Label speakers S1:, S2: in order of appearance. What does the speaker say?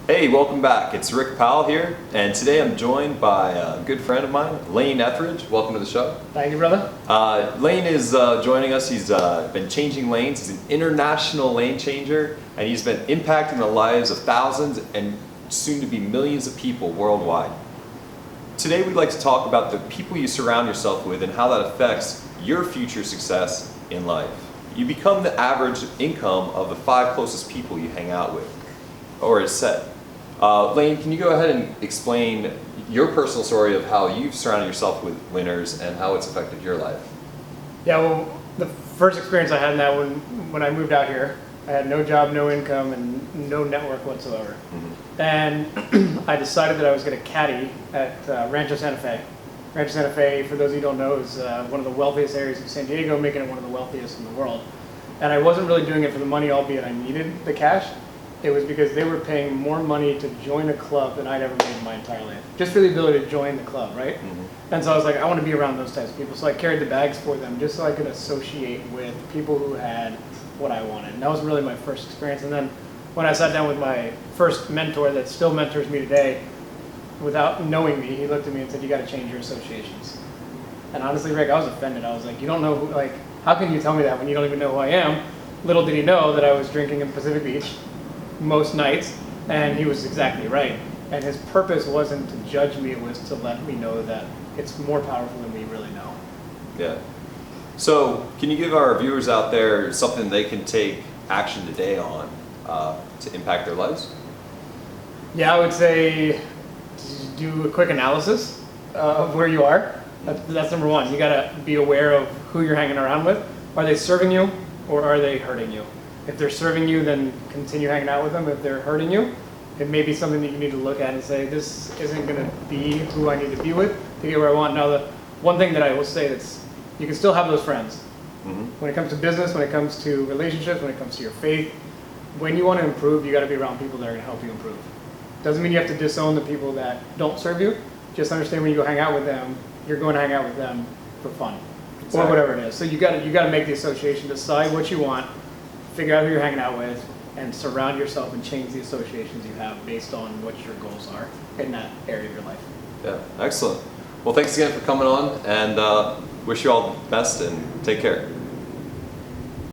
S1: Hey, welcome back. It's Rick Powell here, and today I'm joined by a good friend of mine, Lane Ethridge. Welcome to the show.
S2: Thank you, brother.
S1: Lane is joining us. He's been changing lanes. He's an international lane changer, and he's been impacting the lives of thousands and soon to be millions of people worldwide. Today we'd like to talk about the people you surround yourself with and how that affects your future success in life. You become the average income of the 5 closest people you hang out with, or is said. Lane, can you go ahead and explain your personal story of how you've surrounded yourself with winners and how it's affected your life?
S2: Yeah, well, the first experience I had in that when I moved out here, I had no job, no income, and no network whatsoever. Mm-hmm. And I decided that I was going to caddy at Rancho Santa Fe. Rancho Santa Fe, for those of you who don't know, is one of the wealthiest areas of San Diego, making it one of the wealthiest in the world. And I wasn't really doing it for the money, albeit I needed the cash. It was because they were paying more money to join a club than I'd ever made in my entire life. Just for the ability to join the club, right? Mm-hmm. And so I was like, I want to be around those types of people. So I carried the bags for them just so I could associate with people who had what I wanted. And that was really my first experience. And then when I sat down with my first mentor that still mentors me today, without knowing me, he looked at me and said, you got to change your associations. And honestly, Rick, I was offended. I was like, you don't know who, like, how can you tell me that when you don't even know who I am? Little did he know that I was drinking in Pacific Beach most nights, and he was exactly right. And his purpose wasn't to judge me, it was to let me know that it's more powerful than we really know.
S1: Yeah. So can you give our viewers out there something they can take action today on to impact their lives?
S2: Yeah, I would say do a quick analysis of where you are. That's number one. You gotta be aware of who you're hanging around with. Are they serving you or are they hurting you? If they're serving you, then continue hanging out with them. If they're hurting you, it may be something that you need to look at and say, this isn't going to be who I need to be with to get where I want. Now, the one thing that I will say that's, you can still have those friends. Mm-hmm. When it comes to business, when it comes to relationships, when it comes to your faith, when you want to improve, you got to be around people that are going to help you improve. Doesn't mean you have to disown the people that don't serve you. Just understand when you go hang out with them, you're going to hang out with them for fun. Exactly. Or whatever it is. So you got to make the association, decide what you want, figure out who you're hanging out with, and surround yourself and change the associations you have based on what your goals are in that area of your life.
S1: Yeah, excellent. Well, thanks again for coming on, and wish you all the best and take care.